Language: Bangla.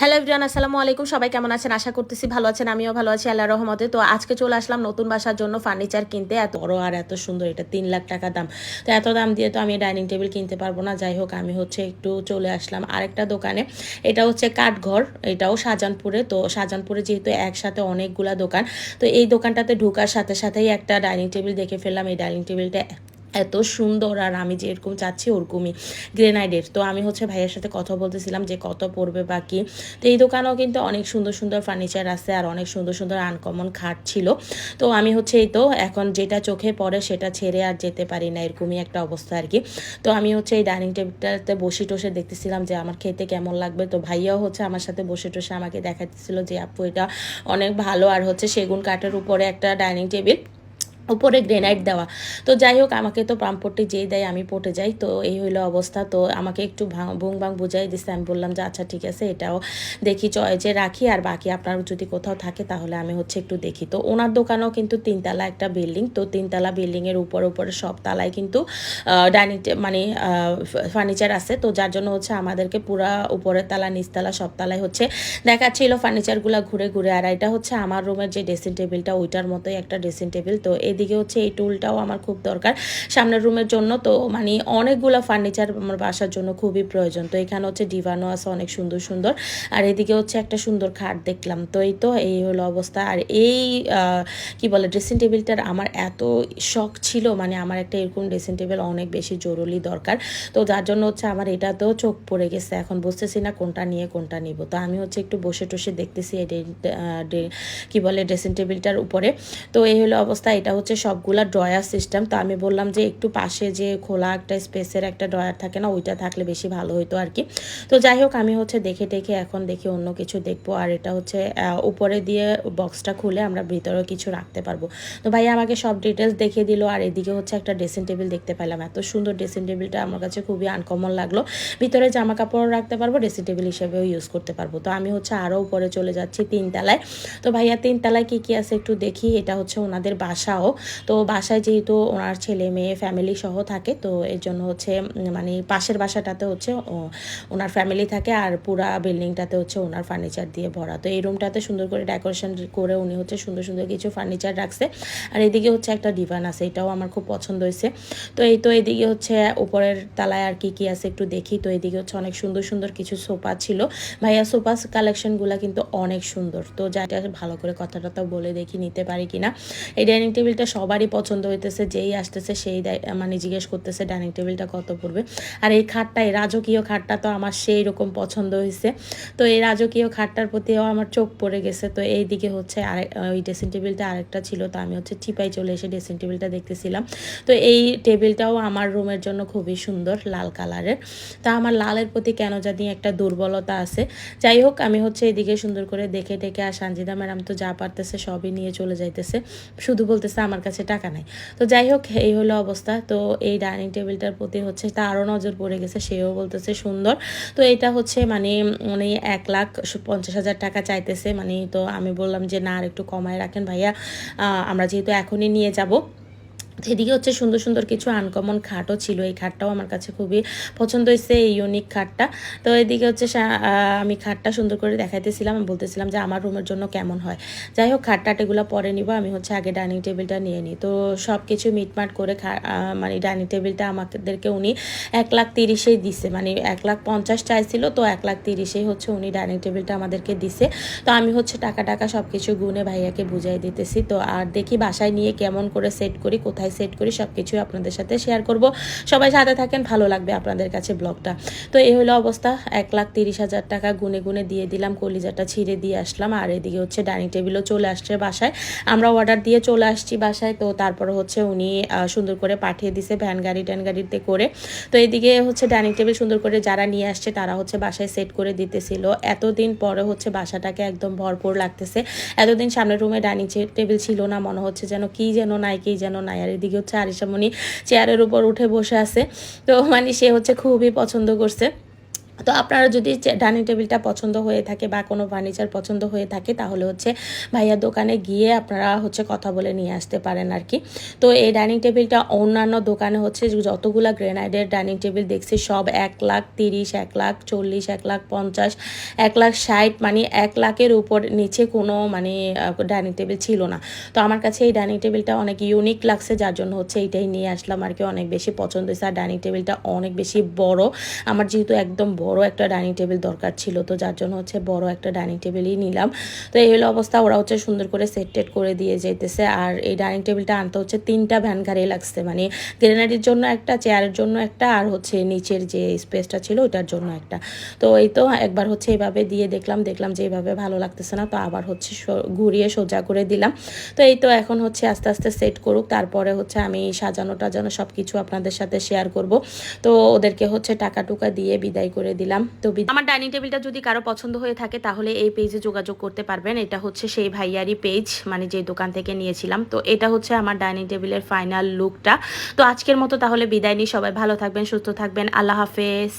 হ্যালো এভরিওয়ান, আসসালামু আলাইকুম। সবাই কেমন আছেন? আশা করতেছি ভালো আছেন। আমিও ভালো আছি আল্লাহর রহমতে। তো আজকে চলে আসলাম নতুন বাসার জন্য ফার্নিচার কিনতে। এত বড় আর এত সুন্দর, এটা 3 লাখ টাকা দাম। তো এত দাম দিয়ে তো আমি ডাইনিং টেবিল কিনতে পারবো না। যাই হোক, আমি হচ্ছে একটু চলে আসলাম আরেকটা দোকানে। এটা হচ্ছে কাঠঘর, এটাও শাহজাহানপুরে। তো শাহজাহানপুরে যেহেতু একসাথে অনেকগুলা দোকান, তো এই দোকানটাতে ঢোকার সাথে সাথেই একটা ডাইনিং টেবিল দেখে ফেললাম। এই ডাইনিং টেবিলটা এত সুন্দর, আর আমি যেরকম চাচ্ছি ওরকমই গ্রেনাইডের। তো আমি হচ্ছে ভাইয়ের সাথে কথা বলতেছিলাম যে কত পড়বে বা কি। তো এই দোকানেও কিন্তু অনেক সুন্দর সুন্দর ফার্নিচার আছে, আর অনেক সুন্দর সুন্দর আনকমন খাট ছিল। তো আমি হচ্ছে এই তো এখন যেটা চোখে পড়ে সেটা ছেড়ে আর যেতে পারি না, এরকমই একটা অবস্থা আর কি। তো আমি হচ্ছে এই ডাইনিং টেবিলটাতে বসে টসে দেখতেছিলাম যে আমার খেতে কেমন লাগবে। তো ভাইয়াও হচ্ছে আমার সাথে বসে টসে আমাকে দেখাচ্ছিল যে আপু এটা অনেক ভালো, আর হচ্ছে সেগুন কাঠের উপরে একটা ডাইনিং টেবিল, উপরে গ্রেনাইট দেওয়া। তো যাই হোক, আমাকে তো পাম্পটি যেই দেয় আমি পটে যাই। তো এই হইলো অবস্থা। তো আমাকে একটু বুং বাং বুঝাই দিচ্ছে। আমি বললাম যে আচ্ছা ঠিক আছে, এটাও দেখি চয়েজে রাখি, আর বাকি আপনার যদি কোথাও থাকে তাহলে আমি হচ্ছে একটু দেখি। তো ওনার দোকানেও কিন্তু 3 তলা একটা বিল্ডিং। তো 3 তলা বিল্ডিংয়ের উপরে সব তালায় কিন্তু ডাইনিং মানে ফার্নিচার আছে। তো যার জন্য হচ্ছে আমাদেরকে পুরা উপরের তালা নিচতলা সব তালায় হচ্ছে দেখাচ্ছিল ফার্নিচারগুলো ঘুরে ঘুরে। আর এটা হচ্ছে আমার রুমের যে ড্রেসিং টেবিলটা, ওইটার মতোই একটা ড্রেসিং টেবিল। তো এদিকে হচ্ছে এই টুলটাও আমার খুব দরকার সামনের রুমের জন্য। তো মানে অনেকগুলো ফার্নিচার আমার বাসার জন্য খুবই প্রয়োজন। তো এখানে হচ্ছে ডিভানও আছে অনেক সুন্দর সুন্দর, আর এদিকে হচ্ছে একটা সুন্দর খাট দেখলাম। তো এই হলো অবস্থা। আর এই কি বলে ড্রেসিং টেবিলটার আমার এত শখ ছিল, মানে আমার একটা এরকম ড্রেসিং টেবিল অনেক বেশি জরুরি দরকার। তো যার জন্য হচ্ছে আমার এটাতেও চোখ পড়ে গেছে। এখন বুঝতেছি না কোনটা নিয়ে কোনটা নিব। তো আমি হচ্ছে একটু বসে টসে দেখতেছি এই কি বলে ড্রেসিং টেবিলটার উপরে। তো এই হলো অবস্থা। এটা হচ্ছে সবগুলা ড্রয়ার সিস্টেম। তো আমি বললাম যে একটু পাশে যে খোলা একটা স্পেসের একটা ড্রয়ার থাকে না, ওইটা থাকলে বেশি ভালো হতো আর কি। তো যাই হোক, আমি হচ্ছে দেখে টেখে এখন দেখি অন্য কিছু দেখবো। আর এটা হচ্ছে উপরে দিয়ে বক্সটা খুলে আমরা ভিতরেও কিছু রাখতে পারবো। তো ভাই আমাকে সব ডিটেলস দেখিয়ে দিল। আর এদিকে হচ্ছে একটা ড্রেসিং টেবিল দেখতে পেলাম। এত সুন্দর ড্রেসিং টেবিলটা আমার কাছে খুবই আনকমন লাগলো। ভিতরে জামা কাপড় রাখতে পারবো, ড্রেসিং টেবিল হিসেবেও ইউজ করতে পারবো। তো আমি হচ্ছে আরও উপরে চলে যাচ্ছি 3 তলায়। তো ভাইয়া 3 তলায় কী কী আছে একটু দেখি। এটা হচ্ছে ওনাদের বাসাও। তো বাসায় যেহেতু ওনার ছেলে মেয়ে ফ্যামিলি সহ থাকে, তো এর জন্য হচ্ছে মানে পাশের বাসাটাতে হচ্ছে ওনার ফ্যামিলি থাকে, আর পুরা বিল্ডিংটাতে হচ্ছে ওনার ফার্নিচার দিয়ে ভরা। তো এই রুমটাতে সুন্দর করে ডেকোরেশন করে উনি হচ্ছে সুন্দর সুন্দর কিছু ফার্নিচার রাখছে। আর এদিকে হচ্ছে একটা ডিভান আছে, এটাও আমার খুব পছন্দ হয়েছে। তো এই তো এদিকে হচ্ছে উপরের তালায় আর কি কি আছে একটু দেখি। তো এদিকে হচ্ছে অনেক সুন্দর সুন্দর কিছু সোফা ছিল। ভাইয়া সোফা কালেকশনগুলো কিন্তু অনেক সুন্দর। তো যাটা ভালো করে কথাটা বলে দেখি নিতে পারি কিনা। এই ডাইনিং টেবিলটা সবারই পছন্দ হইতেছে, যেই আসতেছে সেই মানে জিজ্ঞেস করতেছে ডাইনিং টেবিলটা কত পড়বে। আর এই খাটটা, এই রাজকীয় খাটটা তো আমার সেই রকম পছন্দ হয়েছে। তো এই রাজকীয় খাটটার প্রতিও আমার চোখ পড়ে গেছে। তো এই দিকে হচ্ছে আরেক ওই ড্রেসিং টেবিলটা আরেকটা ছিল। তো আমি হচ্ছে চিপাই চলে এসে ড্রেসিং টেবিলটা দেখতেছিলাম। তো এই টেবিলটাও আমার রুমের জন্য খুবই সুন্দর, লাল কালারের। তা আমার লালের প্রতি কেন জানি একটা দুর্বলতা আছে। যাই হোক, আমি হচ্ছে এদিকে সুন্দর করে দেখে টেকে, আর সানজিদা ম্যাডাম তো যা পারতেছে সবই নিয়ে চলে যাইতেছে, শুধু বলতেছে আমার কাছে টাকা নাই। তো যাই হোক, এই হলো অবস্থা। তো এই ডাইনিং টেবিলটার প্রতি হচ্ছে তারও নজর পড়ে গেছে, সেও বলতেছে সুন্দর। তো এটা হচ্ছে মানে 1,50,000 টাকা চাইতেছে মানে। তো আমি বললাম যে না, আর একটু কমায় রাখেন ভাইয়া, আমরা যেহেতু এখনই নিয়ে যাব। এদিকে হচ্ছে সুন্দর সুন্দর কিছু আনকমন খাটও ছিল। এই খাটটাও আমার কাছে খুবই পছন্দ হয়েছে, এই ইউনিক খাটটা। তো এদিকে হচ্ছে আমি খাটটা সুন্দর করে দেখাইতেছিলাম, আমি বলতেছিলাম যে আমার রুমের জন্য কেমন হয়। যাই হোক, খাটটাটেগুলো পরে নিব, আমি হচ্ছে আগে ডাইনিং টেবিলটা নিয়ে নিই। তো সব কিছু মিটমাট করে মানে ডাইনিং টেবিলটা আমাদেরকে উনি 1,30,000 দিছে, মানে 1,50,000 চাইছিল। তো 1,30,000 হচ্ছে উনি ডাইনিং টেবিলটা আমাদেরকে দিছে। তো আমি হচ্ছে টাকা সব কিছু গুনে ভাইয়াকে বুঝাই দিতেছি। তো আর দেখি বাসায় নিয়ে কেমন করে সেট করি, কোথায় সেট করি, সব কিছুই আপনাদের সাথে শেয়ার করব। সবাই সাথে থাকেন, ভালো লাগবে আপনাদের কাছে ব্লগটা। তো এই হলো অবস্থা। 1,30,000 টাকা গুনে গুনে দিয়ে দিলাম, কলিজাটা ছিঁড়ে দিয়ে আসলাম। আর এদিকে হচ্ছে ডাইনিং টেবিলও চলে আসছে বাসায়, আমরা অর্ডার দিয়ে চলে আসছি বাসায়। তো তারপর হচ্ছে উনি সুন্দর করে পাঠিয়ে দিছে ভ্যান গাড়িতে করে। তো এদিকে হচ্ছে ডাইনিং টেবিল সুন্দর করে যারা নিয়ে আসছে তারা হচ্ছে বাসায় সেট করে দিতেছিল। এতদিন পরে হচ্ছে বাসাটাকে একদম ভরপুর লাগতেছে। এতদিন সামনের রুমে ডাইনিং টেবিল ছিল না, মনে হচ্ছে যেন কি যেন নাই। আর এদিকে হচ্ছে আরিশামণি চেয়ারের উপর উঠে বসে আছে। তো মানে সে হচ্ছে খুবই পছন্দ করছে। তো আপনারা যদি ডাইনিং টেবিলটা পছন্দ হয়ে থাকে বা কোনো ফার্নিচার পছন্দ হয়ে থাকে তাহলে হচ্ছে ভাইয়ার দোকানে গিয়ে আপনারা হচ্ছে কথা বলে নিয়ে আসতে পারেন আর কি। তো এই ডাইনিং টেবিলটা অন্যান্য দোকানে হচ্ছে যতগুলা গ্রেনাইডের ডাইনিং টেবিল দেখছি সব 1,30,000, 1,40,000, 1,50,000, 1,60,000, মানে 1,00,000-এর উপর নিচে কোনো মানে ডাইনিং টেবিল ছিল না। তো আমার কাছে এই ডাইনিং টেবিলটা অনেক ইউনিক লাগছে, যার জন্য হচ্ছে এইটাই নিয়ে আসলাম আর কি। অনেক বেশি পছন্দ হয়েছে আর ডাইনিং টেবিলটা অনেক বেশি বড়। আমার যেহেতু একদম বড় একটা ডাইনিং টেবিল দরকার ছিল, তো যার জন্য হচ্ছে বড় একটা ডাইনিং টেবিলই নিলাম। তো এই হলো অবস্থা, ওরা হচ্ছে সুন্দর করে সেট টেট করে দিয়ে যেতেছে। আর এই ডাইনিং টেবিলটা আনতে হচ্ছে 3টা ভ্যান গাড়ি লাগছে, মানে গ্রেনারির জন্য একটা, চেয়ারের জন্য একটা, আর হচ্ছে নিচের যে স্পেসটা ছিল ওটার জন্য একটা। তো এই তো একবার হচ্ছে এইভাবে দিয়ে দেখলাম যে এইভাবে ভালো লাগতেছে না, তো আবার হচ্ছে ঘুরিয়ে সোজা করে দিলাম। তো এই তো এখন হচ্ছে আস্তে আস্তে সেট করুক, তারপরে হচ্ছে আমি সাজানো টাজানো সব কিছু আপনাদের সাথে শেয়ার করব। তো ওদেরকে হচ্ছে টাকা টুকা দিয়ে বিদায় করে দিলাম। তো আমার ডাইনিং টেবিলটা যদি কারো পছন্দ হয়ে থাকে তাহলে এই পেজে যোগাযোগ করতে পারবেন। এটা হচ্ছে সেই ভাইয়ারই পেজ, মানে যে দোকান থেকে নিয়েছিলাম। তো এটা হচ্ছে আমার ডাইনিং টেবিলের ফাইনাল লুকটা। তো আজকের মতো তাহলে বিদায় নিই, সবাই ভালো থাকবেন, সুস্থ থাকবেন, আল্লাহ হাফেজ।